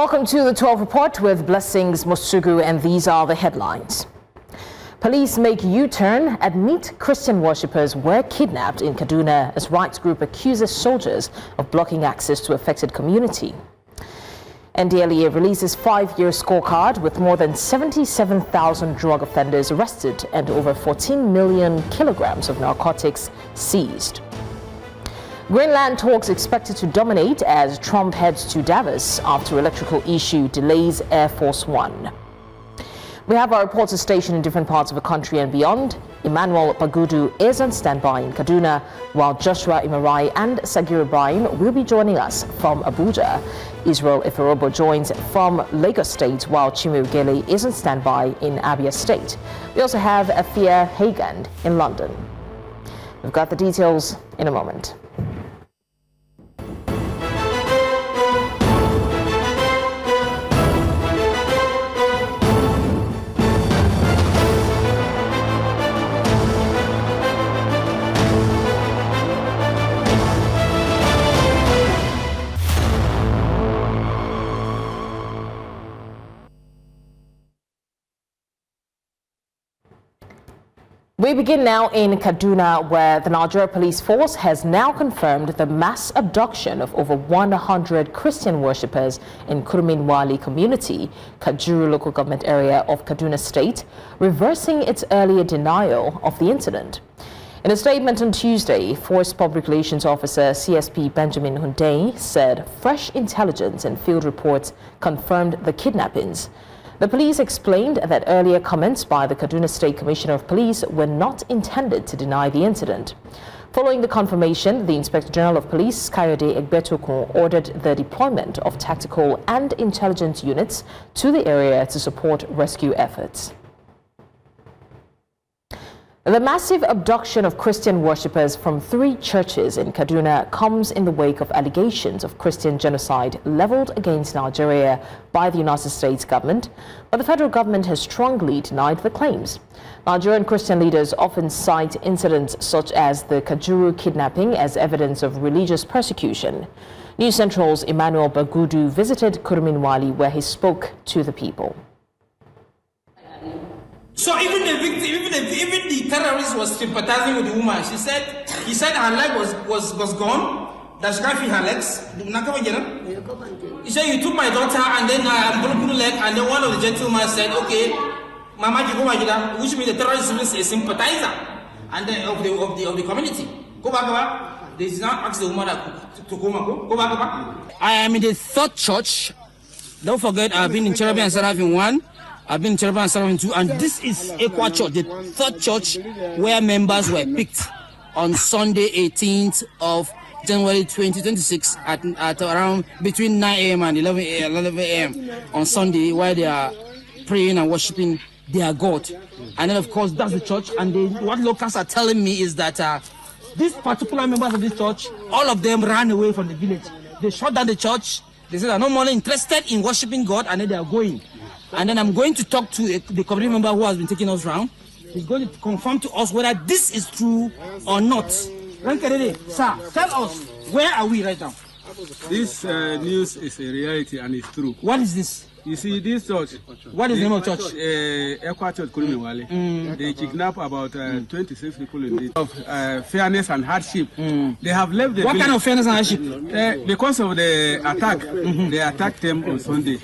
Welcome to the 12 Report with Blessings Mosugu, and these are the headlines. Police make U-turn at meet Christian worshippers were kidnapped in Kaduna as rights group accuses soldiers of blocking access to affected community. NDLEA releases 5-year scorecard with more than 77,000 drug offenders arrested and over 14 million kilograms of narcotics seized. Greenland talks expected to dominate as Trump heads to Davos after electrical issue delays Air Force One. We have our reporters stationed in different parts of the country and beyond. Emmanuel Bagudu is on standby in Kaduna, while Joshua Imarai and Sagir Ibrahim will be joining us from Abuja. Israel Iferobo joins from Lagos State, while Chimugele is on standby in Abia State. We also have Afia Hagand in London. We've got the details in a moment. We begin now in Kaduna, where the Nigeria Police Force has now confirmed the mass abduction of over 100 Christian worshippers in Kuruminwali community, Kajuru local government area of Kaduna State, reversing its earlier denial of the incident. In a statement on Tuesday, Force Public Relations Officer CSP Benjamin Hunday said fresh intelligence and field reports confirmed the kidnappings. The police explained that earlier comments by the Kaduna State Commissioner of Police were not intended to deny the incident. Following the confirmation, the Inspector General of Police, Kayode Egbetokun, ordered the deployment of tactical and intelligence units to the area to support rescue efforts. The massive abduction of Christian worshippers from 3 churches in Kaduna comes in the wake of allegations of Christian genocide leveled against Nigeria by the United States government, but the federal government has strongly denied the claims. Nigerian Christian leaders often cite incidents such as the Kajuru kidnapping as evidence of religious persecution. News Central's Emmanuel Bagudu visited Kuruminwali, where he spoke to the people. So even the terrorist was sympathizing with the woman. He said her leg was gone, that she can't feel her legs. He said, you took my daughter and then I'm broken the leg, and then one of the gentlemen said, okay, Mama Jigoma, which means the terrorist is a sympathizer and then of the community. Go back. They did not ask the woman to go back. I am in the 3rd church. Don't forget, I've been in Cherubim and Seraphim 1. I've been in Cherubim and Seraphim 2, and this is Equa Church, the 3rd church where members were picked on Sunday 18th of January 2026 at around between 9 a.m. and 11 a.m. on Sunday, while they are praying and worshiping their God. And then, of course, that's the church. And what locals are telling me is that these particular members of this church, all of them ran away from the village. They shut down the church. They said they're no more interested in worshiping God, and then they are going. And then I'm going to talk to the community member who has been taking us around. He's going to confirm to us whether this is true or not. Sir, tell us, where are we right now? This news is a reality and it's true. What is this? You see, this church. What is the name of church? Equa Church Kuruminwali. They kidnap about 26 people in this. Of fairness and hardship. They have left the What village. kind of fairness and hardship? Because of the attack. They attacked them on Sunday.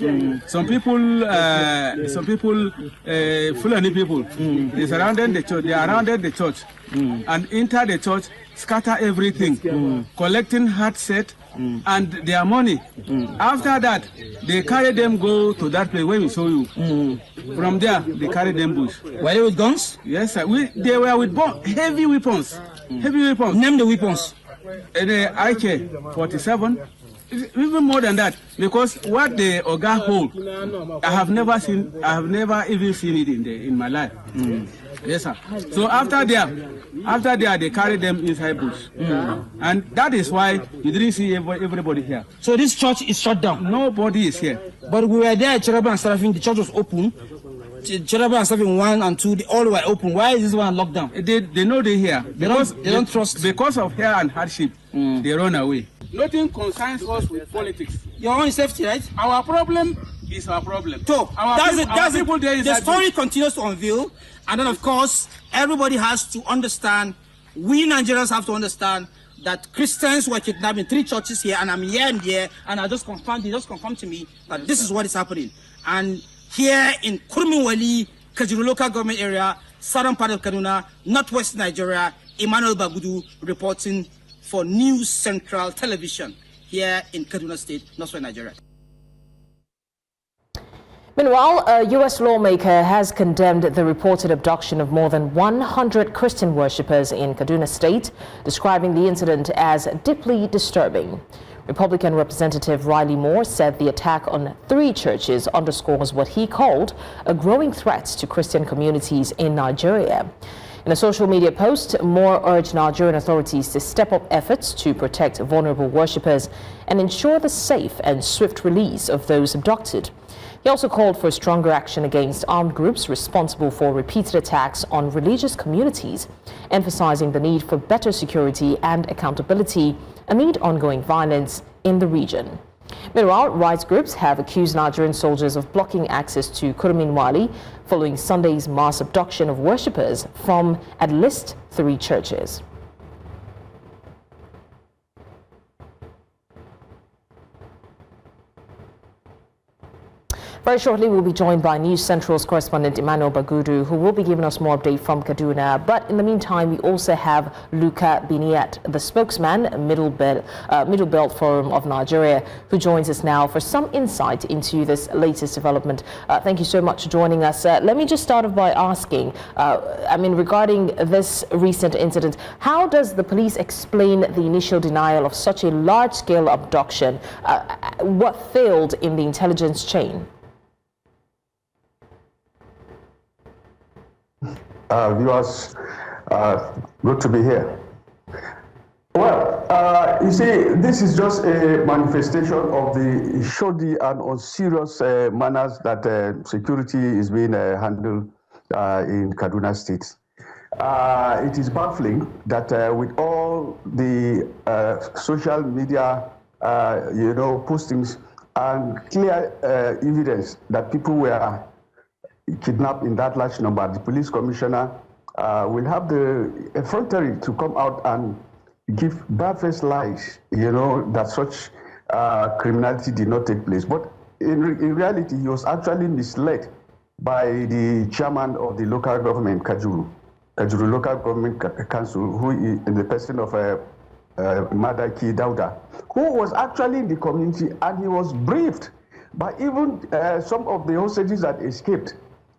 Some people, Fulani people, they surrounded the church. They surrounded the church and enter the church, scatter everything, collecting hard set and their money. After that, they carry them go to that place where we show you. From there, they carry them bush. Were they with guns? Yes, sir. They were with heavy weapons. Heavy weapons. Name the weapons. The AK-47. Even more than that, because what the Oga hold, I have never even seen it in my life. Yes, sir. So after there, they carry them inside bush, and that is why you didn't see everybody here. So this church is shut down. Nobody is here. But we were there at Cherubim and Seraphim. The church was open. Cherubim and Seraphim 1 and 2, they all were open. Why is this one locked down? They know they're here. They don't trust. Because of hair and hardship, they run away. Nothing concerns us with politics. Your own safety, right? Our problem is our problem. So the story continues to unveil, and then of course everybody has to understand. We Nigerians have to understand that Christians were kidnapped in 3 churches here, and I'm here and here, and they just confirmed to me that this is what is happening. And here in Kurmiwali, Kajuru local government area, southern part of Kaduna, northwest Nigeria, Emmanuel Bagudu reporting for News Central Television here in Kaduna State, northwest Nigeria. Meanwhile, a U.S. lawmaker has condemned the reported abduction of more than 100 Christian worshippers in Kaduna State, describing the incident as deeply disturbing. Republican Representative Riley Moore said the attack on 3 churches underscores what he called a growing threat to Christian communities in Nigeria. In a social media post, Moore urged Nigerian authorities to step up efforts to protect vulnerable worshippers and ensure the safe and swift release of those abducted. He also called for stronger action against armed groups responsible for repeated attacks on religious communities, emphasizing the need for better security and accountability amid ongoing violence in the region. Meanwhile, rights groups have accused Nigerian soldiers of blocking access to Kurminwali following Sunday's mass abduction of worshippers from at least 3 churches. Very shortly, we'll be joined by News Central's correspondent Emmanuel Bagudu, who will be giving us more update from Kaduna. But in the meantime, we also have Luka Biniat, the spokesman, Middle Belt Forum of Nigeria, who joins us now for some insight into this latest development. Thank you so much for joining us. Let me just start off by asking, regarding this recent incident, how does the police explain the initial denial of such a large-scale abduction? What failed in the intelligence chain? Viewers, good to be here. Well, you see, this is just a manifestation of the shoddy and unserious manners that security is being handled in Kaduna State. It is baffling that with all the social media, postings and clear evidence that people were kidnapped in that large number, the police commissioner will have the effrontery to come out and give barefaced lies, that such criminality did not take place. But in reality, he was actually misled by the chairman of the local government, Kajuru Local Government Council, who is in the person of Madaki Dauda, who was actually in the community, and he was briefed by even some of the hostages that escaped.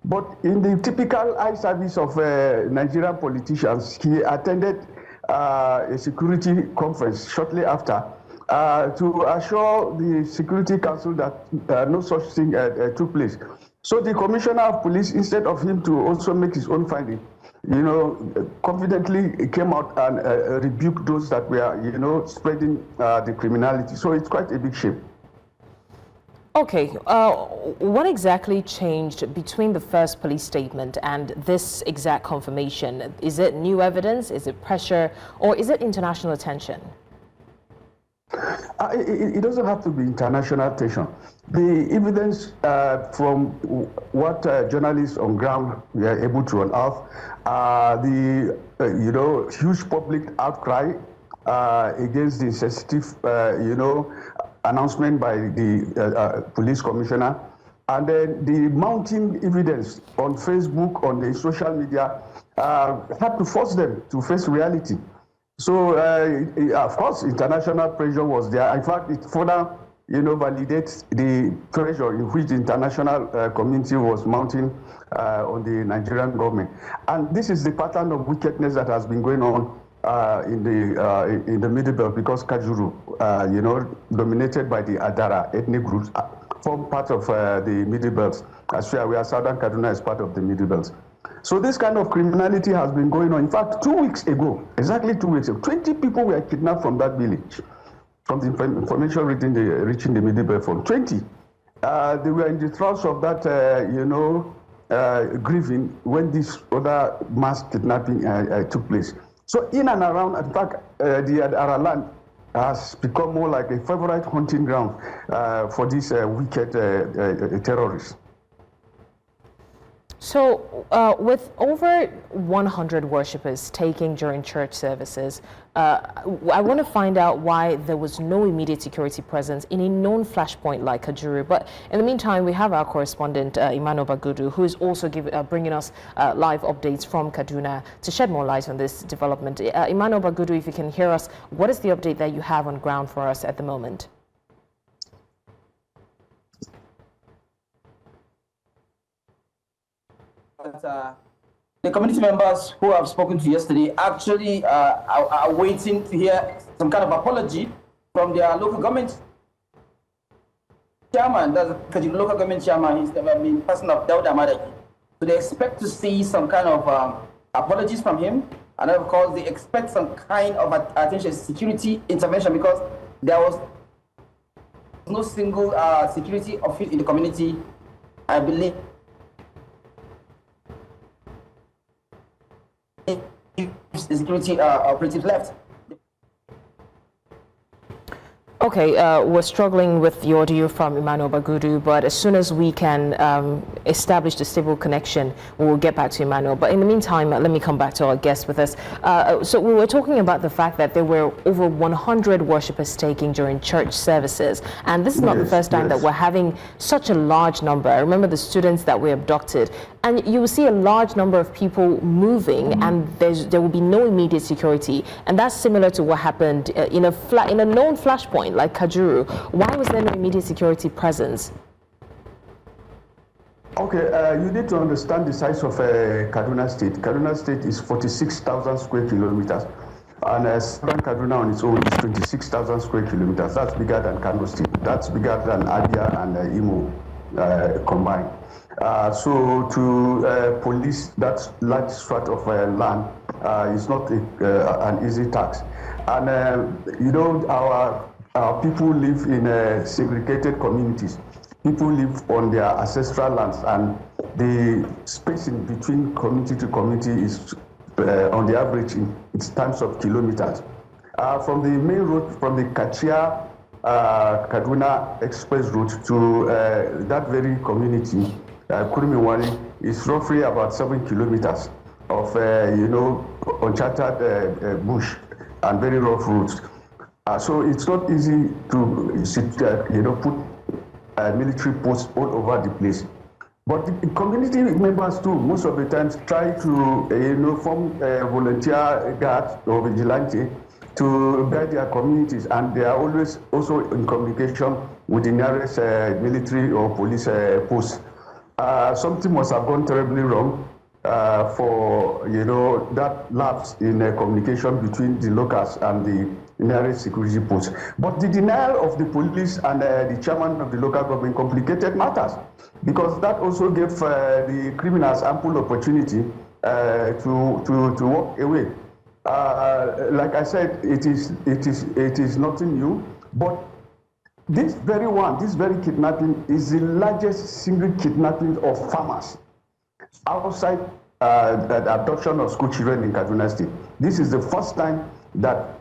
But in the typical eye service of Nigerian politicians, he attended a security conference shortly after to assure the Security Council that no such thing took place. So the Commissioner of Police, instead of him to also make his own finding, confidently came out and rebuked those that were, spreading the criminality. So it's quite a big shame. Okay, what exactly changed between the first police statement and this exact confirmation? Is it new evidence, is it pressure, or is it international attention? It doesn't have to be international attention. The evidence from what journalists on ground were able to unearth, the huge public outcry against the sensitive, announcement by the police commissioner, and then the mounting evidence on Facebook, on the social media, had to force them to face reality. So, of course, international pressure was there. In fact, it further, validates the pressure in which the international community was mounting on the Nigerian government. And this is the pattern of wickedness that has been going on in the Middle Belt, because Kajuru, dominated by the Adara ethnic groups, form part of the Middle Belt. As we are Southern Kaduna is part of the Middle Belt. So this kind of criminality has been going on. In fact, 2 weeks ago, exactly 2 weeks ago, 20 people were kidnapped from that village, from the information reaching the Middle Belt from 20. They were in the throes of that, grieving when this other mass kidnapping took place. So in and around, in fact, the Adara land has become more like a favorite hunting ground for these wicked terrorists. So, with over 100 worshippers taken during church services, I want to find out why there was no immediate security presence in a known flashpoint like Kajuru. But in the meantime, we have our correspondent, Emmanuel Bagudu, who is also bringing us live updates from Kaduna to shed more light on this development. Emmanuel Bagudu, if you can hear us, what is the update that you have on ground for us at the moment? The community members who I've spoken to yesterday actually are waiting to hear some kind of apology from their local government chairman. That's the local government chairman. He's the person of Dauda Madaki. So they expect to see some kind of apologies from him, and of course they expect some kind of attention, security intervention, because there was no single security officer in the community, I believe. Security operatives left. Okay, we're struggling with the audio from Emmanuel Bagudu, but as soon as we can establish the stable connection, we'll get back to Emmanuel. But in the meantime, let me come back to our guest with us. So we were talking about the fact that there were over 100 worshippers taking during church services, and this is not the first time that we're having such a large number. I remember the students that were abducted, and you will see a large number of people moving, and there will be no immediate security, and that's similar to what happened in a known flashpoint like Kajuru. Why was there no immediate security presence? Okay, you need to understand the size of Kaduna State. Kaduna State is 46,000 square kilometers, and Southern Kaduna on its own is 26,000 square kilometers. That's bigger than Kano State. That's bigger than Abia and Imo combined. So to police that large stretch of land is not an easy task. And you know, our people live in segregated communities. People live on their ancestral lands, and the spacing between community to community is on the average in terms of kilometers. From the main road, from the Kachia Kaduna Express route to that very community, Kurmiwani, is roughly about 7 kilometers of uncharted bush and very rough roads. So it's not easy to put military posts all over the place. But the community members too, most of the times, try to form volunteer guards or vigilante to guide their communities, and they are always also in communication with the nearest military or police posts. Something must have gone terribly wrong for that lapse in communication between the locals and the nearest security post. But the denial of the police and the chairman of the local government complicated matters, because that also gave the criminals ample opportunity to walk away. Like I said, it is nothing new, but this very kidnapping is the largest single kidnapping of farmers outside the abduction of school children in Kaduna State. This is the first time that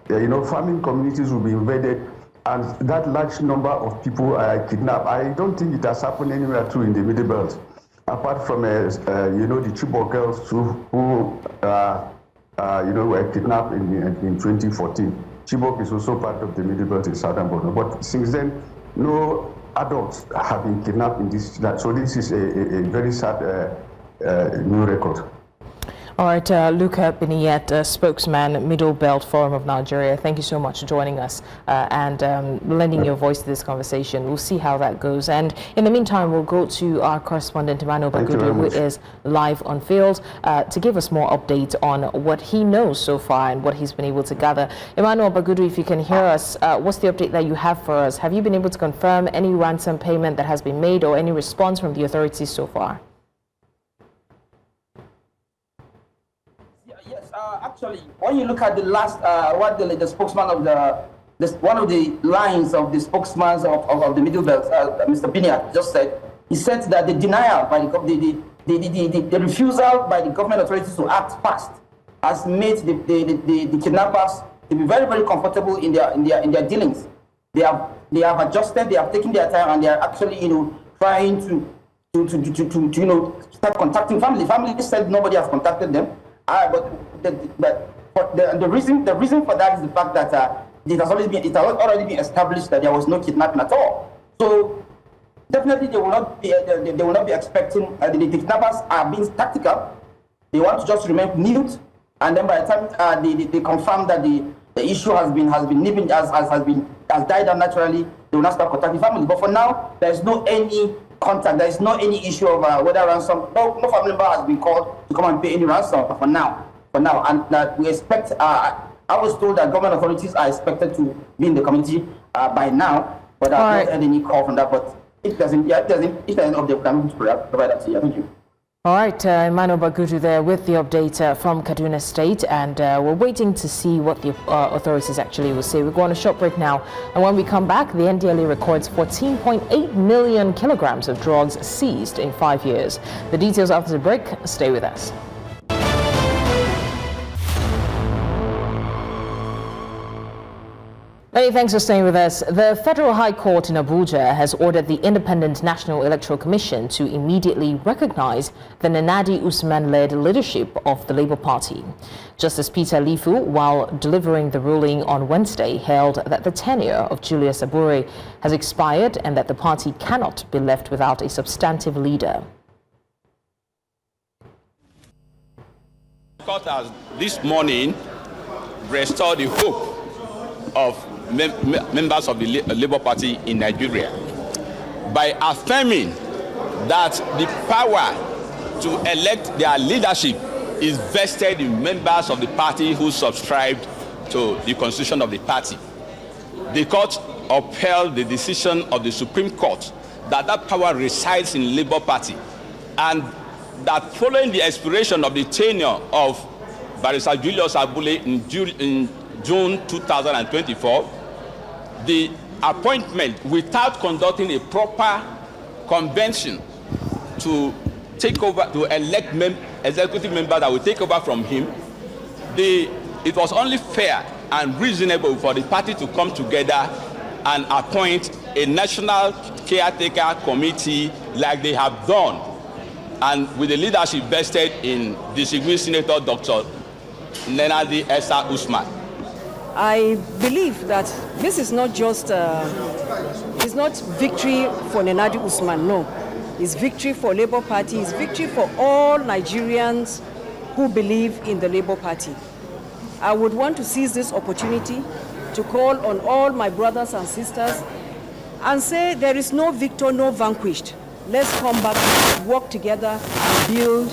farming communities will be invaded and that large number of people are kidnapped. I don't think it has happened anywhere too in the Middle Belt, apart from the Chibok girls who were kidnapped in 2014. Chibok is also part of the Middle Belt in Southern Borno, but since then, no adults have been kidnapped in this. So this is a very sad new record. All right, Luka Biniyet, spokesman, Middle Belt Forum of Nigeria. Thank you so much for joining us and lending your voice to this conversation. We'll see how that goes. And in the meantime, we'll go to our correspondent, Emmanuel Bagudu, who is live on field to give us more updates on what he knows so far and what he's been able to gather. Emmanuel Bagudu, if you can hear us, what's the update that you have for us? Have you been able to confirm any ransom payment that has been made or any response from the authorities so far? Actually, when you look at the last, what the spokesman of one of the lines of the spokesman of the Middle Belt, Mr. Biniyet, just said, he said that the denial by the refusal by the government authorities to act fast has made the kidnappers to be very, very comfortable in their dealings. They have adjusted, they have taken their time, and they are actually, trying to start contacting family. Family said nobody has contacted them. But the reason for that is the fact that it has already been established that there was no kidnapping at all. So definitely they will not be expecting. The kidnappers are being tactical. They want to just remain mute, and then by the time they confirm that the issue has died down naturally, they will not start contacting family. But for now, there is no any contact. There is no any issue of whether ransom. No family member has been called to come and pay any ransom. For now, and that we expect. I was told that government authorities are expected to be in the community by now, but I've not had any call from that. But if there's an update, I'm going to provide that to you. Thank you. All right, Emmanuel Bagudu there with the update from Kaduna State, and we're waiting to see what the authorities actually will say. We're going on a short break now, and when we come back, the NDLEA records 14.8 million kilograms of drugs seized in 5 years. The details after the break. Stay with us. Many thanks for staying with us. The Federal High Court in Abuja has ordered the Independent National Electoral Commission to immediately recognize the Nnamdi Usman-led leadership of the Labour Party. Justice Peter Lifu, while delivering the ruling on Wednesday, held that the tenure of Julius Abure has expired and that the party cannot be left without a substantive leader. The court has this morning restored the hope of members of the Labour Party in Nigeria by affirming that the power to elect their leadership is vested in members of the party who subscribed to the constitution of the party. The court upheld the decision of the Supreme Court that power resides in the Labour Party, and that following the expiration of the tenure of Barrister Julius Abure in June 2024, the appointment, without conducting a proper convention to take over, to elect executive members that will take over from him, it was only fair and reasonable for the party to come together and appoint a national caretaker committee like they have done, and with the leadership vested in distinguished Senator Dr. Nnamdi Usman. I believe that this is not just it's not victory for Nnamdi Usman, no. It's victory for Labour Party, it's victory for all Nigerians who believe in the Labour Party. I would want to seize this opportunity to call on all my brothers and sisters and say there is no victor, no vanquished. Let's come back, work together and build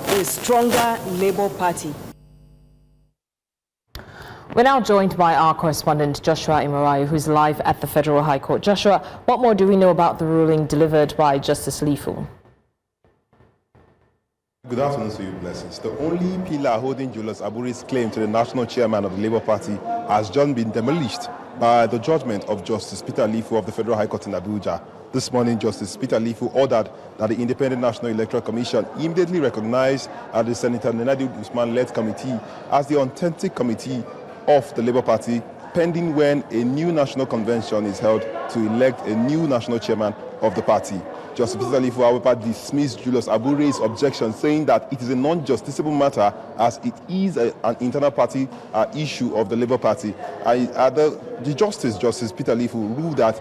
a stronger Labour Party. We're now joined by our correspondent Joshua Imarayu, who's live at the Federal High Court. Joshua, what more do we know about the ruling delivered by Justice Lifu? Good afternoon to you, Blessings. The only pillar holding Julius Abure's claim to the national chairman of the Labour Party has just been demolished by the judgment of Justice Peter Lifu of the Federal High Court in Abuja. This morning, Justice Peter Lifu ordered that the Independent National Electoral Commission immediately recognize the Senator Nnamdi Usman-led committee as the authentic committee of the Labour Party, pending when a new national convention is held to elect a new national chairman of the party. Justice Peter Lifu, however, dismissed Julius Abure's objection, saying that it is a non-justiciable matter as it is an internal party issue of the Labour Party. The Justice Peter Lifu, ruled that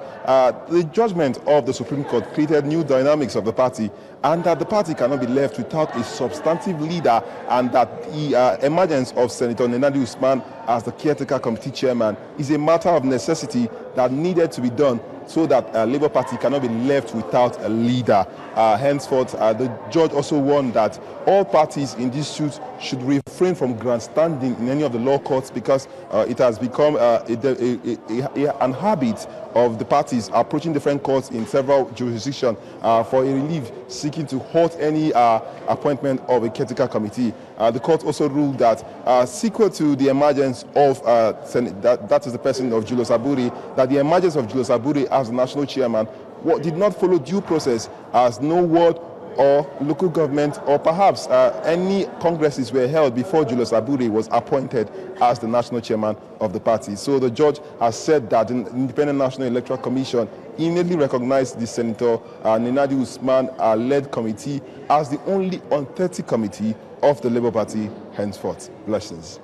the judgment of the Supreme Court created new dynamics of the party, and that the party cannot be left without a substantive leader, and that the emergence of Senator Nnamdi Usman as the caretaker committee chairman is a matter of necessity that needed to be done so that Labour Party cannot be left without a leader. Henceforth, the judge also warned that all parties in this suit should refrain from grandstanding in any of the law courts, because it has become an habit of the parties approaching different courts in several jurisdictions for a relief, seeking to halt any appointment of a caretaker committee. The court also ruled that sequel to the emergence of that is the person of Julius Abure, that the emergence of Julius Abure as national chairman did not follow due process, as no word or local government, or perhaps any congresses were held before Julius Abure was appointed as the national chairman of the party. So the judge has said that the Independent National Electoral Commission immediately recognized the Senator Nenadi Usman-led committee as the only on-30 committee of the Labour Party henceforth. Blessings.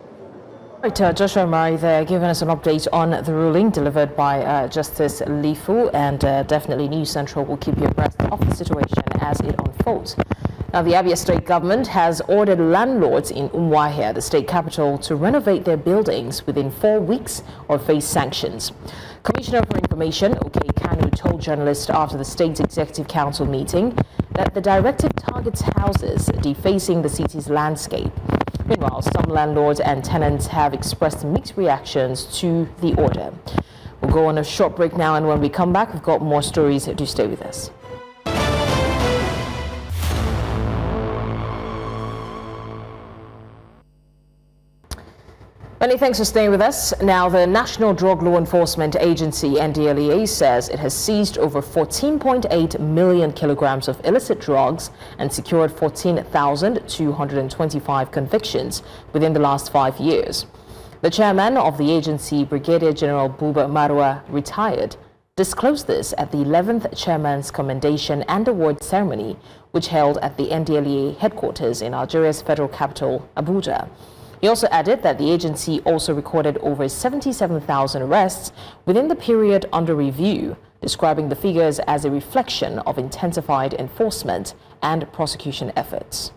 Right, Joshua Murray there giving us an update on the ruling delivered by Justice Lifu, and definitely News Central will keep you abreast of the situation as it unfolds. Now, the Abia State government has ordered landlords in Umuahia, the state capital, to renovate their buildings within 4 weeks or face sanctions. Commissioner for Information, OK Kanu, told journalists after the State Executive Council meeting that the directive targets houses defacing the city's landscape. Meanwhile, some landlords and tenants have expressed mixed reactions to the order. We'll go on a short break now, and when we come back, we've got more stories. Do stay with us. Many thanks for staying with us. Now, the National Drug Law Enforcement Agency, NDLEA, says it has seized over 14.8 million kilograms of illicit drugs and secured 14,225 convictions within the last 5 years. The chairman of the agency, Brigadier General Buba Marwa, retired, disclosed this at the 11th Chairman's Commendation and Award Ceremony, which held at the NDLEA headquarters in Algeria's federal capital, Abuja. He also added that the agency also recorded over 77,000 arrests within the period under review, describing the figures as a reflection of intensified enforcement and prosecution efforts.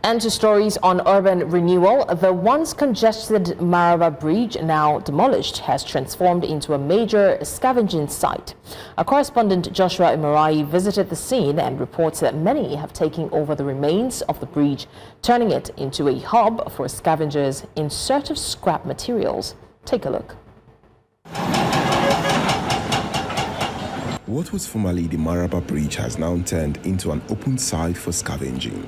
And to stories on urban renewal, the once congested Marwa Bridge, now demolished, has transformed into a major scavenging site. Our correspondent Joshua Imarai visited the scene and reports that many have taken over the remains of the bridge, turning it into a hub for scavengers in search of scrap materials. Take a look. What was formerly the Maraba Bridge has now turned into an open site for scavenging.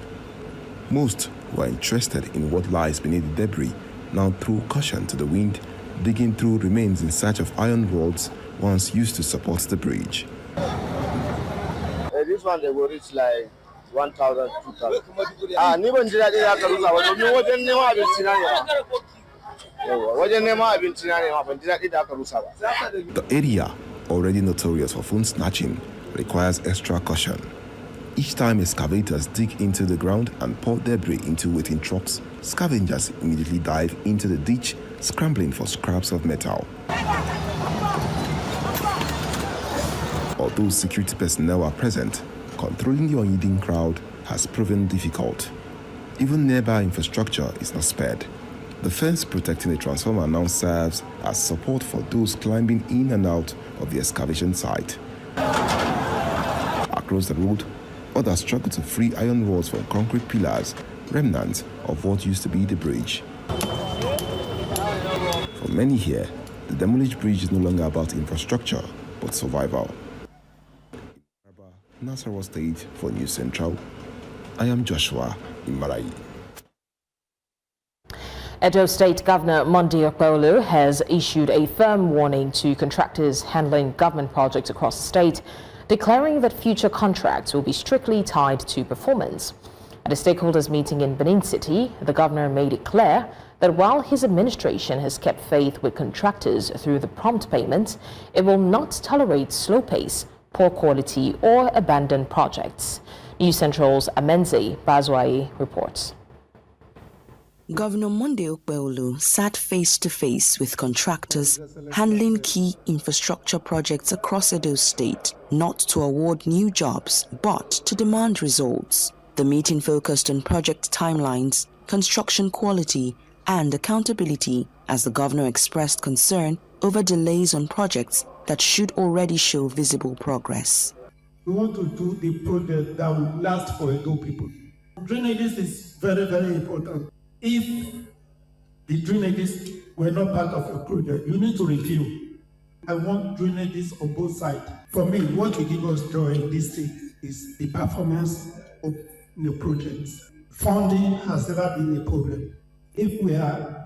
Most who are interested in what lies beneath the debris now throw caution to the wind, digging through remains in search of iron rods once used to support the bridge. This one they will reach like 1,000, 2,000. The area, already notorious for phone snatching, requires extra caution. Each time excavators dig into the ground and pour debris into waiting trucks, scavengers immediately dive into the ditch, scrambling for scraps of metal. Although security personnel are present, controlling the unyielding crowd has proven difficult. Even nearby infrastructure is not spared. The fence protecting the transformer now serves as support for those climbing in and out of the excavation site. Across the road, others struggle to free iron rods from concrete pillars, remnants of what used to be the bridge. For many here, the demolished bridge is no longer about infrastructure, but survival. Nasarawa State for News Central. I am Joshua Imarai. Edo State Governor Monday Okpebholo has issued a firm warning to contractors handling government projects across the state, declaring that future contracts will be strictly tied to performance. At a stakeholders meeting in Benin City, the governor made it clear that while his administration has kept faith with contractors through the prompt payments, it will not tolerate slow pace, poor quality, or abandoned projects. News Central's Amenze Bazwai reports. Governor Monday Okpebholo sat face-to-face with contractors handling key infrastructure projects across Edo State, not to award new jobs, but to demand results. The meeting focused on project timelines, construction quality, and accountability, as the governor expressed concern over delays on projects that should already show visible progress. We want to do the project that will last for Edo people. Drainages is very, very important. If the drainages were not part of a project, you need to review. I want drainages on both sides. For me, what will give us joy in this state is the performance of the projects. Funding has never been a problem. If we are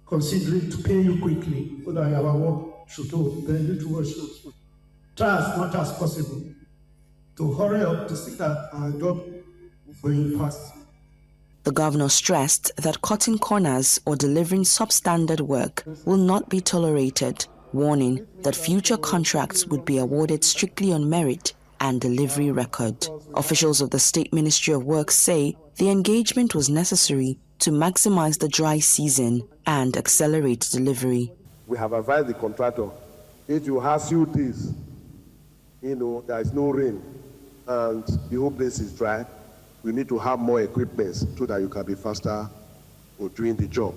considering to pay you quickly so that our work should do, the individual should try as much as possible to hurry up to see that our job going fast. The governor stressed that cutting corners or delivering substandard work will not be tolerated, warning that future contracts would be awarded strictly on merit and delivery record. Officials of the State Ministry of Works say the engagement was necessary to maximize the dry season and accelerate delivery. We have advised the contractor, if you have few days, there is no rain and the whole place is dry, we need to have more equipment so that you can be faster for doing the job.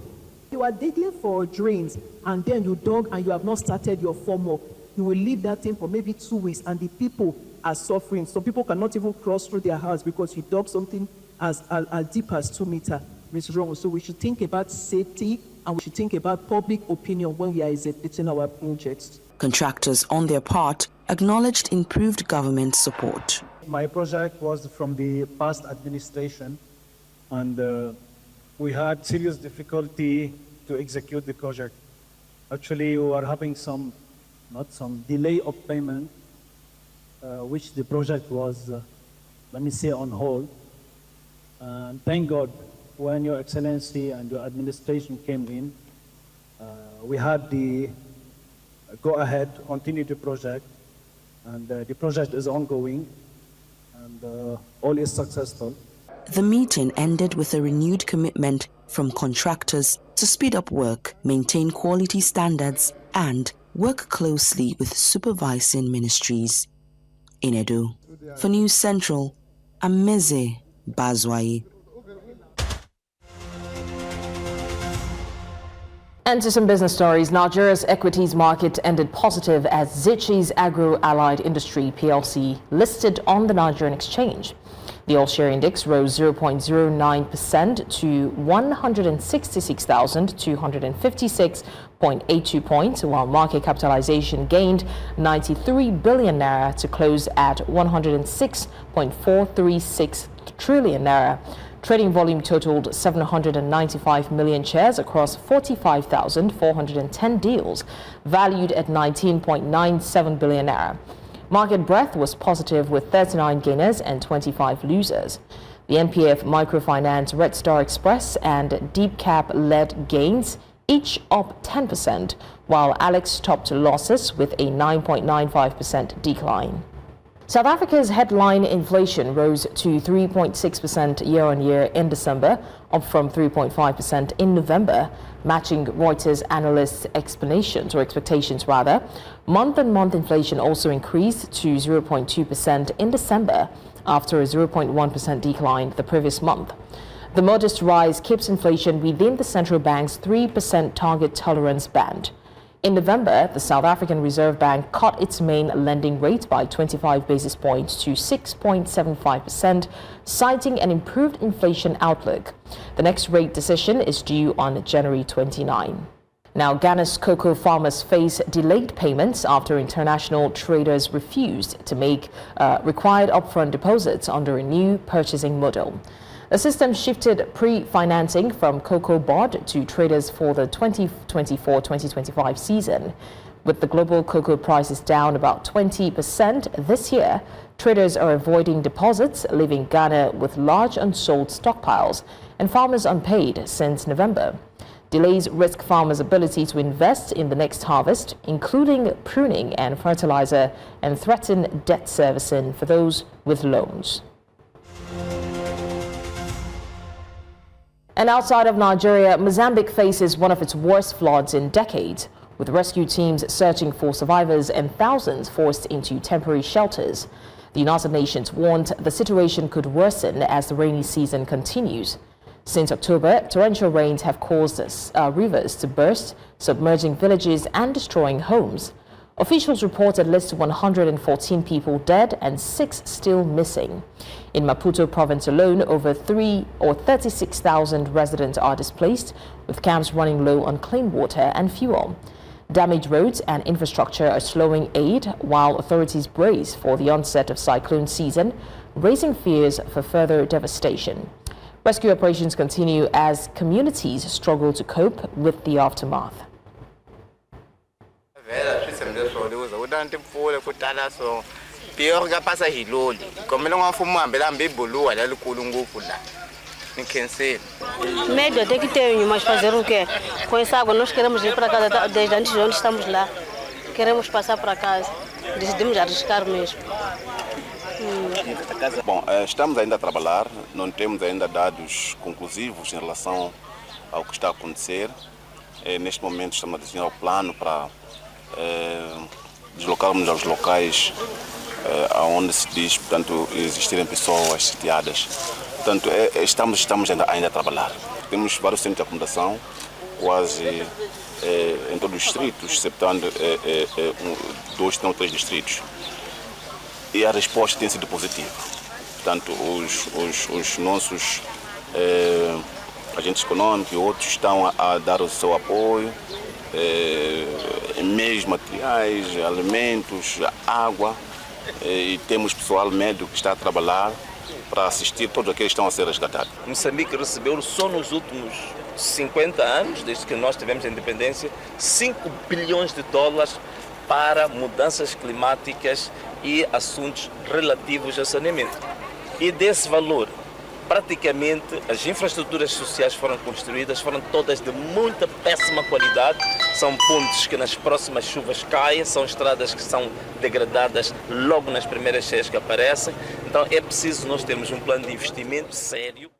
You are digging for drains and then you dug and you have not started your form work. You will leave that thing for maybe 2 weeks and the people are suffering. Some people cannot even cross through their house because you dug something as deep as 2 meters. It's wrong. So we should think about safety and we should think about public opinion when we are executing our projects. Contractors, on their part, acknowledged improved government support. My project was from the past administration, and we had serious difficulty to execute the project. Actually, we were having some delay of payment, which the project was, on hold. And thank God, when Your Excellency and your administration came in, we had the go-ahead, continue the project, and the project is ongoing, and all is successful. The meeting ended with a renewed commitment from contractors to speed up work, maintain quality standards, and work closely with supervising ministries. In Edo, for News Central, I'm Meze Bazwai. And to some business stories, Nigeria's equities market ended positive as Zichi's Agro-Allied Industry PLC listed on the Nigerian exchange. The all-share index rose 0.09% to 166,256.82 points, while market capitalization gained 93 billion naira to close at 106.436 trillion naira. Trading volume totaled 795 million shares across 45,410 deals, valued at 19.97 billion naira. Market breadth was positive with 39 gainers and 25 losers. The MPF Microfinance, Red Star Express and Deep Cap led gains, each up 10%, while Alex topped losses with a 9.95% decline. South Africa's headline inflation rose to 3.6% year-on-year in December, up from 3.5% in November, matching Reuters analysts' expectations. Month-on-month inflation also increased to 0.2% in December, after a 0.1% decline the previous month. The modest rise keeps inflation within the central bank's 3% target tolerance band. In November, the South African Reserve Bank cut its main lending rate by 25 basis points to 6.75%, citing an improved inflation outlook. The next rate decision is due on January 29. Now, Ghana's cocoa farmers face delayed payments after international traders refused to make required upfront deposits under a new purchasing model. The system shifted pre-financing from Cocoa Board to traders for the 2024-2025 season. With the global cocoa prices down about 20% this year, traders are avoiding deposits, leaving Ghana with large unsold stockpiles and farmers unpaid since November. Delays risk farmers' ability to invest in the next harvest, including pruning and fertilizer, and threaten debt servicing for those with loans. And outside of Nigeria, Mozambique faces one of its worst floods in decades, with rescue teams searching for survivors and thousands forced into temporary shelters. The United Nations warned the situation could worsen as the rainy season continues. Since October, torrential rains have caused rivers to burst, submerging villages and destroying homes. Officials report at least 114 people dead and 6 still missing. In Maputo province alone, over 36,000 residents are displaced, with camps running low on clean water and fuel. Damaged roads and infrastructure are slowing aid, while authorities brace for the onset of cyclone season, raising fears for further devastation. Rescue operations continue as communities struggle to cope with the aftermath. importante mpfula ku tala so pior ga pasa hiloli kombela n'wamfumo hambela hambi buluwa la likulu ngopfu la ni cancel médio tem que ter mas fazer o quê com essa água nós queremos ir para casa desde antes de onde estamos lá queremos passar para casa decidimos arriscar mesmo. Bom, estamos ainda a trabalhar, não temos ainda dados conclusivos em relação ao que está a acontecer. Neste momento estamos a desenhar o plano para deslocarmos aos locais onde se diz, portanto, existirem pessoas sitiadas. Portanto, estamos ainda a trabalhar. Temos vários centros de acomodação, quase em todos os distritos, exceptando 2 ou 3 distritos. E a resposta tem sido positiva. Portanto, os nossos agentes econômicos e outros estão a dar o seu apoio, meios materiais, alimentos, água, e temos pessoal médico que está a trabalhar para assistir todos aqueles que estão a ser resgatados. Moçambique recebeu só nos últimos 50 anos, desde que nós tivemos a independência, 5 bilhões de dólares para mudanças climáticas e assuntos relativos ao saneamento. E desse valor, praticamente as infraestruturas sociais foram construídas, foram todas de muita péssima qualidade, são pontes que nas próximas chuvas caem, são estradas que são degradadas logo nas primeiras cheias que aparecem, então é preciso nós termos um plano de investimento sério.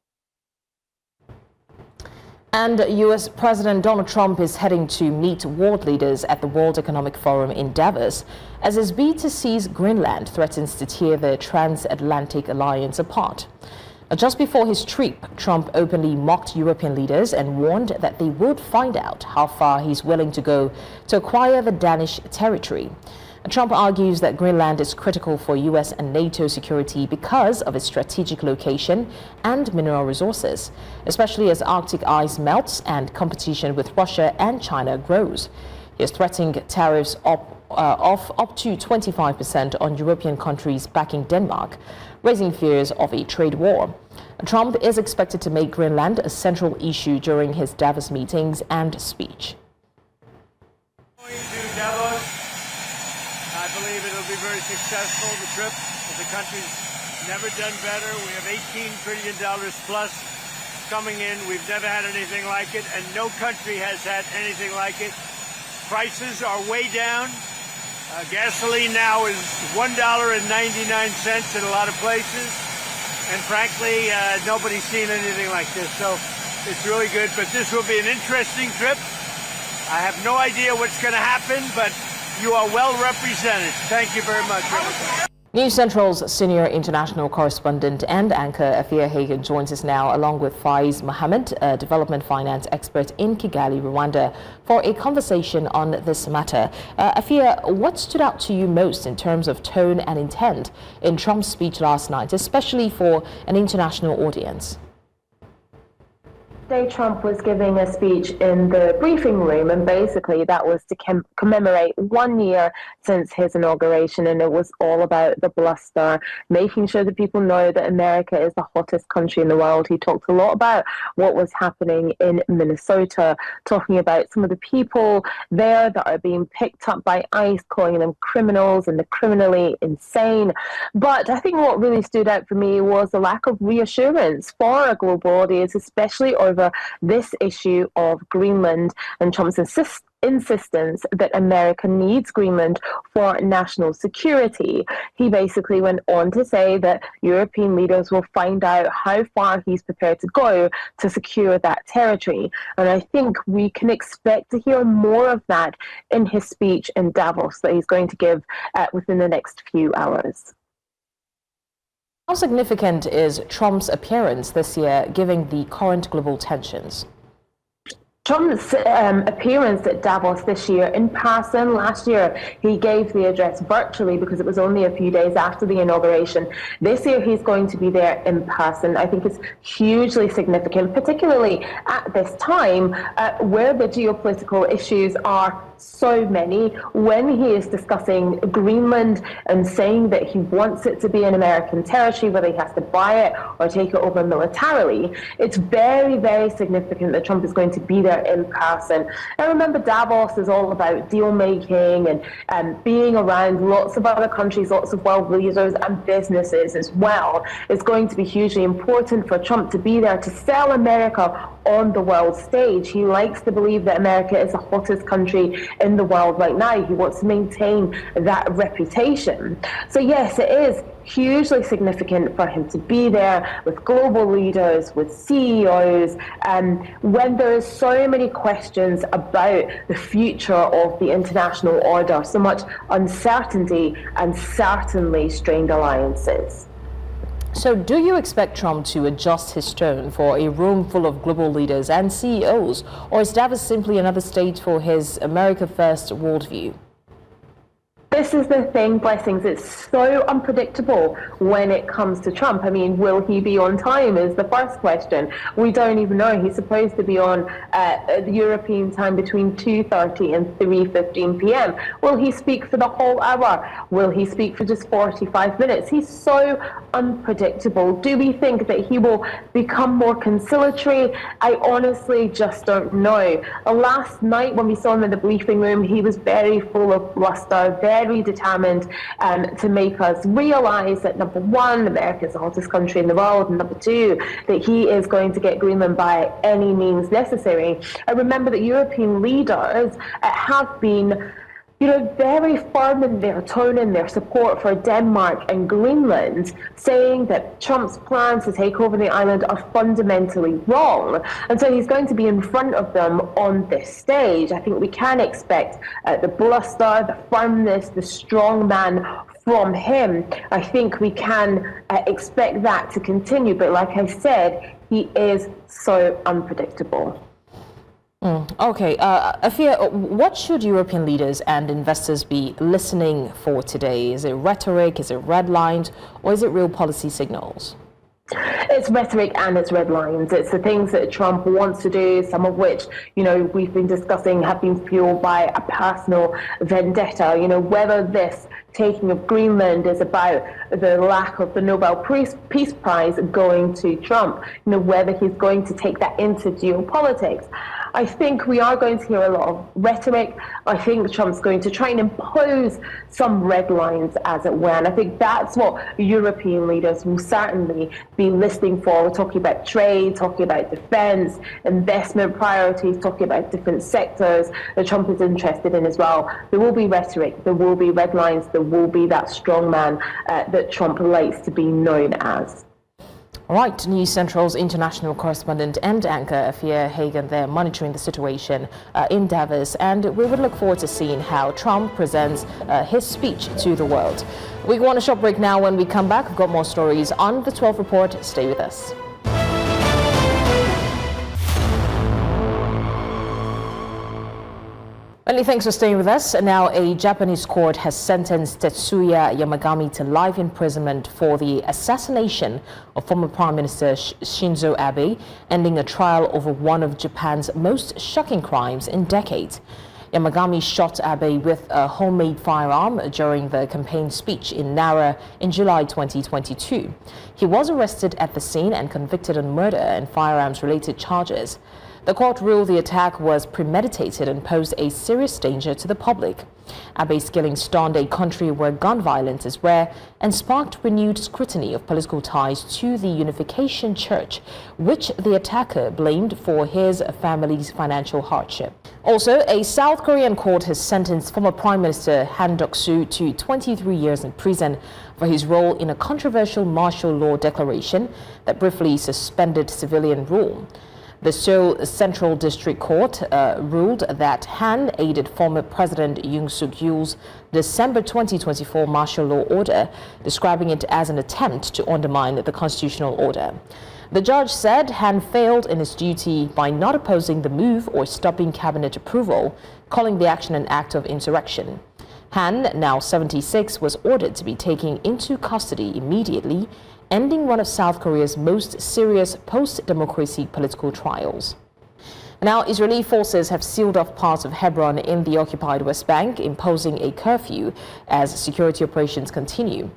And US President Donald Trump is heading to meet world leaders at the World Economic Forum in Davos as his bid to seize Greenland threatens to tear the transatlantic alliance apart. Just before his trip, Trump openly mocked European leaders and warned that they would find out how far he's willing to go to acquire the Danish territory. Trump argues that Greenland is critical for US and NATO security because of its strategic location and mineral resources, especially as Arctic ice melts and competition with Russia and China grows. He is threatening tariffs of up to 25% on European countries backing Denmark, raising fears of a trade war. Trump is expected to make Greenland a central issue during his Davos meetings and speech. I believe it'll be very successful, the trip. The country's never done better. We have $18 trillion plus coming in. We've never had anything like it, and no country has had anything like it. Prices are way down. Gasoline now is $1.99 in a lot of places. And frankly, nobody's seen anything like this. So it's really good, but this will be an interesting trip. I have no idea what's going to happen, but you are well represented. Thank you very much. News Central's senior international correspondent and anchor Afia Hagen joins us now, along with Faiz Mohammed, a development finance expert in Kigali, Rwanda, for a conversation on this matter. Afia, what stood out to you most in terms of tone and intent in Trump's speech last night, especially for an international audience? Day Trump was giving a speech in the briefing room, and basically that was to commemorate 1 year since his inauguration, and it was all about the bluster, making sure that people know that America is the hottest country in the world. He talked a lot about what was happening in Minnesota, talking about some of the people there that are being picked up by ICE, calling them criminals and the criminally insane. But I think what really stood out for me was the lack of reassurance for a global audience, especially over this issue of Greenland and Trump's insistence that America needs Greenland for national security. He basically went on to say that European leaders will find out how far he's prepared to go to secure that territory. And I think we can expect to hear more of that in his speech in Davos that he's going to give within the next few hours. How significant is Trump's appearance this year, given the current global tensions? Trump's appearance at Davos this year in person. Last year, he gave the address virtually because it was only a few days after the inauguration. This year, he's going to be there in person. I think it's hugely significant, particularly at this time where the geopolitical issues are so many. When he is discussing Greenland and saying that he wants it to be an American territory, whether he has to buy it or take it over militarily, it's very, very significant that Trump is going to be there there in person. And remember, Davos is all about deal making and being around lots of other countries, lots of world leaders and businesses as well. It's going to be hugely important for Trump to be there to sell America on the world stage. He likes to believe that America is the hottest country in the world right now. He wants to maintain that reputation. So yes, it is hugely significant for him to be there with global leaders, with CEOs, when there's so many questions about the future of the international order, so much uncertainty and certainly strained alliances. So do you expect Trump to adjust his tone for a room full of global leaders and CEOs, or is Davos simply another stage for his America First worldview? This is the thing, Blessings, it's so unpredictable when it comes to Trump. I mean, will he be on time is the first question. We don't even know. He's supposed to be on the European time between 2:30 and 3:15 p.m. Will he speak for the whole hour? Will he speak for just 45 minutes? He's so unpredictable. Do we think that he will become more conciliatory? I honestly just don't know. Last night when we saw him in the briefing room, he was very full of bluster, very determined to make us realize that, number one, America is the hottest country in the world, and number two, that he is going to get Greenland by any means necessary. I remember that European leaders have been very firm in their tone and their support for Denmark and Greenland, saying that Trump's plans to take over the island are fundamentally wrong. And so he's going to be in front of them on this stage. I think we can expect the bluster, the firmness, the strong man from him. I think we can expect that to continue. But like I said, he is so unpredictable. Okay, Afia, what should European leaders and investors be listening for today? Is it rhetoric, is it red lines, or is it real policy signals? It's rhetoric and it's red lines. It's the things that Trump wants to do, some of which, we've been discussing have been fueled by a personal vendetta. Whether this taking of Greenland is about the lack of the Nobel Peace Prize going to Trump, whether he's going to take that into geopolitics. I think we are going to hear a lot of rhetoric. I think Trump's going to try and impose some red lines, as it were. And I think that's what European leaders will certainly be listening for. We're talking about trade, talking about defense, investment priorities, talking about different sectors that Trump is interested in as well. There will be rhetoric, there will be red lines, there will be that strong man that Trump likes to be known as. All right, News Central's international correspondent and anchor, Afia Hagan, there monitoring the situation in Davos, and we would look forward to seeing how Trump presents his speech to the world. We go on a short break now. When we come back, we've got more stories on the 12 Report. Stay with us. Many thanks for staying with us. Now, a Japanese court has sentenced Tetsuya Yamagami to life imprisonment for the assassination of former Prime Minister Shinzo Abe, ending a trial over one of Japan's most shocking crimes in decades. Yamagami shot Abe with a homemade firearm during the campaign speech in Nara in July 2022. He was arrested at the scene and convicted on murder and firearms-related charges. The court ruled the attack was premeditated and posed a serious danger to the public. Abe's killing stunned a country where gun violence is rare and sparked renewed scrutiny of political ties to the Unification Church, which the attacker blamed for his family's financial hardship. Also, a South Korean court has sentenced former Prime Minister Han Duck-soo to 23 years in prison for his role in a controversial martial law declaration that briefly suspended civilian rule. The Seoul Central District Court ruled that Han aided former President Yoon Suk-yeol's December 2024 martial law order, describing it as an attempt to undermine the constitutional order. The judge said Han failed in his duty by not opposing the move or stopping cabinet approval, calling the action an act of insurrection. Han, now 76, was ordered to be taken into custody immediately, ending one of South Korea's most serious post-democracy political trials. Now, Israeli forces have sealed off parts of Hebron in the occupied West Bank, imposing a curfew as security operations continue.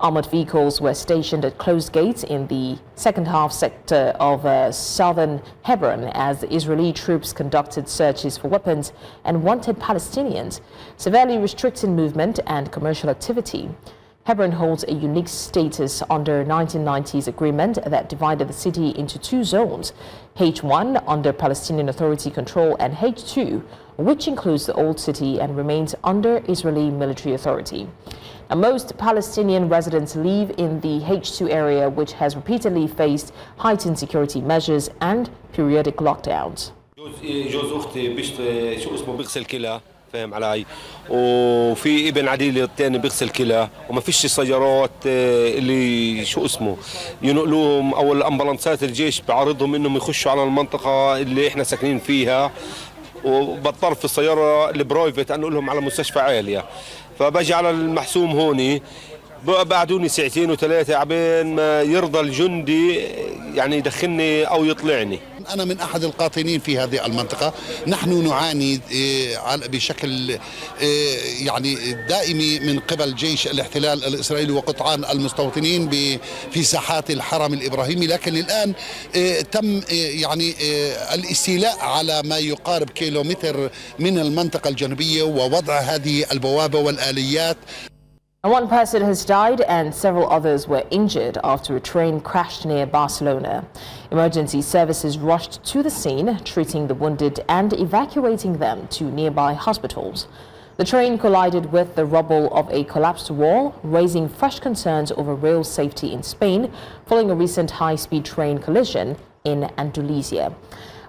Armored vehicles were stationed at closed gates in the second half sector of southern Hebron as the Israeli troops conducted searches for weapons and wanted Palestinians, severely restricting movement and commercial activity. Hebron holds a unique status under 1990s agreement that divided the city into two zones, H1 under Palestinian Authority control and H2, which includes the old city and remains under Israeli military authority. Now, most Palestinian residents live in the H2 area, which has repeatedly faced heightened security measures and periodic lockdowns. جوز اختي بيغسل كلى فاهم علي وفي ابن عديل الثاني بيغسل كلى وما فيش سيارات اللي ينقلوهم او الامبولانسات الجيش بعرضهم انهم يخشوا على المنطقه اللي احنا ساكنين فيها وبضطر في السياره البرايفت انقلهم على مستشفى عاليه فبجي على المحسوم هوني بعدوني ساعتين وثلاثه عبين ما يرضى الجندي يعني يدخلني او يطلعني. أنا من أحد القاطنين في هذه المنطقة. نحن نعاني بشكل يعني دائمي من قبل جيش الاحتلال الإسرائيلي وقطعان المستوطنين في ساحات الحرم الإبراهيمي، لكن الآن تم يعني الاستيلاء على ما يقارب كيلومتر من المنطقة الجنوبية ووضع هذه البوابة والآليات. One person has died and several others were injured after a train crashed near Barcelona. Emergency services rushed to the scene, treating the wounded and evacuating them to nearby hospitals. The train collided with the rubble of a collapsed wall, raising fresh concerns over rail safety in Spain following a recent high-speed train collision in Andalusia.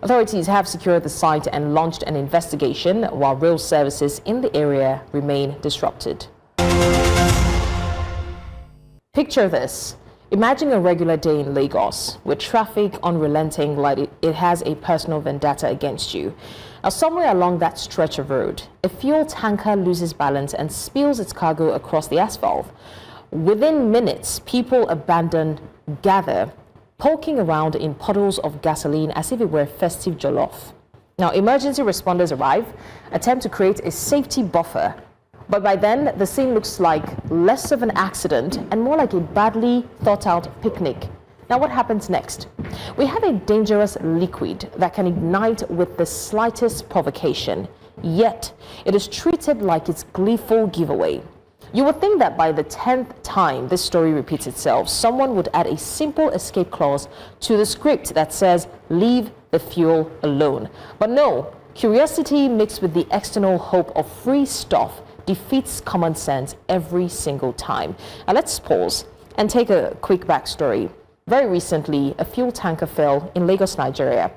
Authorities have secured the site and launched an investigation while rail services in the area remain disrupted. Picture this. Imagine a regular day in Lagos with traffic unrelenting like it has a personal vendetta against you. Now, somewhere along that stretch of road, a fuel tanker loses balance and spills its cargo across the asphalt. Within minutes, people gather, poking around in puddles of gasoline as if it were festive jollof. Now, emergency responders arrive, attempt to create a safety buffer. But by then, the scene looks like less of an accident and more like a badly thought out picnic. Now, what happens next? We have a dangerous liquid that can ignite with the slightest provocation, yet it is treated like its gleeful giveaway. You would think that by the 10th time this story repeats itself, someone would add a simple escape clause to the script that says, leave the fuel alone. But no, curiosity mixed with the external hope of free stuff defeats common sense every single time. Now let's pause and take a quick backstory. Very recently, a fuel tanker fell in Lagos, Nigeria.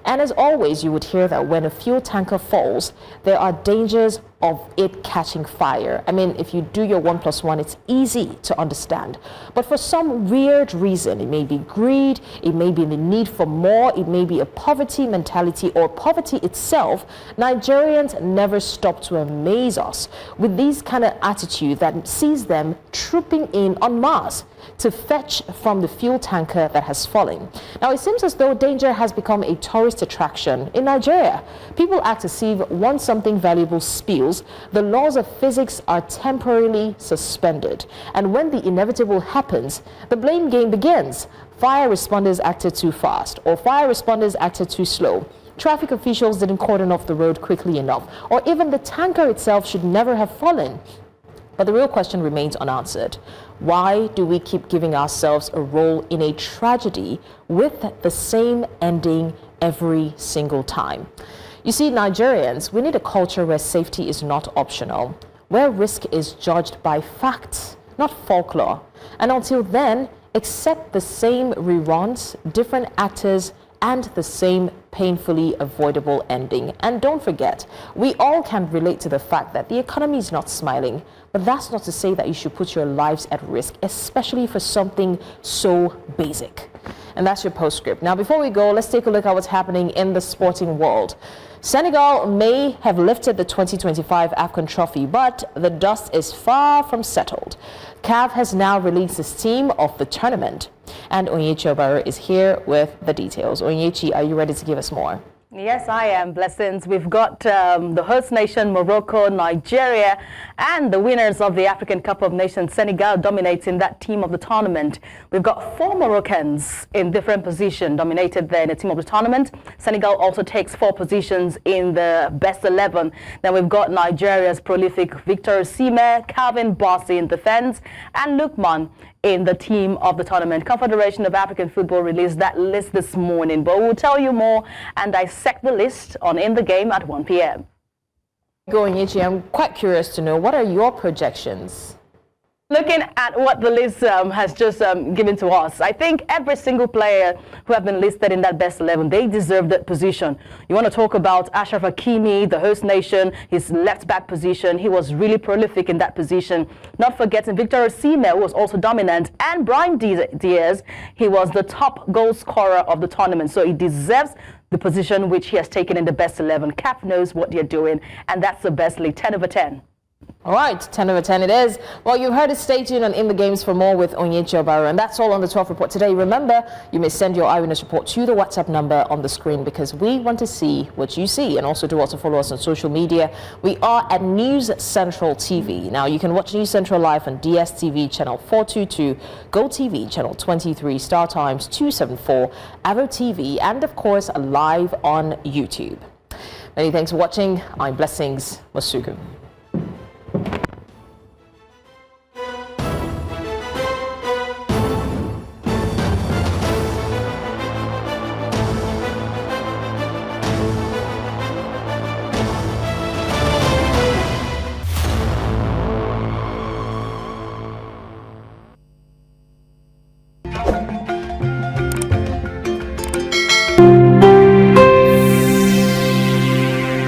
And as always, you would hear that when a fuel tanker falls, there are dangers of it catching fire. I mean, if you do your 1 + 1, it's easy to understand. But for some weird reason, it may be greed, it may be the need for more, it may be a poverty mentality or poverty itself, Nigerians never stop to amaze us with these kind of attitude that sees them trooping in en masse to fetch from the fuel tanker that has fallen. Now, it seems as though danger has become a tourist attraction in Nigeria. People act as if once something valuable spills, the laws of physics are temporarily suspended. And when the inevitable happens, the blame game begins. Fire responders acted too fast, or fire responders acted too slow. Traffic officials didn't cordon off the road quickly enough, or even the tanker itself should never have fallen. But the real question remains unanswered. Why do we keep giving ourselves a role in a tragedy with the same ending every single time? You see, Nigerians, we need a culture where safety is not optional, where risk is judged by facts, not folklore. And until then, accept the same reruns, different actors, and the same painfully avoidable ending. And don't forget, we all can relate to the fact that the economy is not smiling, but that's not to say that you should put your lives at risk, especially for something so basic. And that's your postscript. Now, before we go, let's take a look at what's happening in the sporting world. Senegal may have lifted the 2025 AFCON trophy, but the dust is far from settled. CAF has now released its team of the tournament. And Onyechi Obaro is here with the details. Onyechi, are you ready to give us more? Yes, I am. Blessings. We've got the host nation, Morocco, Nigeria, and the winners of the African Cup of Nations, Senegal, dominating that team of the tournament. We've got 4 Moroccans in different positions dominated there in the team of the tournament. Senegal also takes 4 positions in the best 11. Then we've got Nigeria's prolific Victor Osimhen, Calvin Bassey in defense, and Lukman in the team of the tournament. Confederation of African Football released that list this morning, but we'll tell you more and dissect the list on In the Game at 1 p.m. Going, Ichi, I'm quite curious to know, what are your projections? Looking at what the list has just given to us, I think every single player who have been listed in that best 11, they deserve that position. You want to talk about Ashraf Hakimi, the host nation, his left back position. He was really prolific in that position. Not forgetting Victor Osimhen, who was also dominant, and Brahim Diaz. He was the top goal scorer of the tournament, so he deserves the position which he has taken in the best 11. CAF knows what they're doing, and that's the best league, 10 over 10. All right, 10 over 10 it is. Well, you've heard it. Stay tuned on In the Games for more with Onyechi Obaro. And that's all on the 12 report today. Remember, you may send your eyewitness report to the WhatsApp number on the screen because we want to see what you see. And also do also follow us on social media. We are at News Central TV. Now, you can watch News Central live on DSTV channel 422, GoTV channel 23, Star Times 274, Avo TV, and of course, live on YouTube. Many thanks for watching. I'm Blessings Masuku.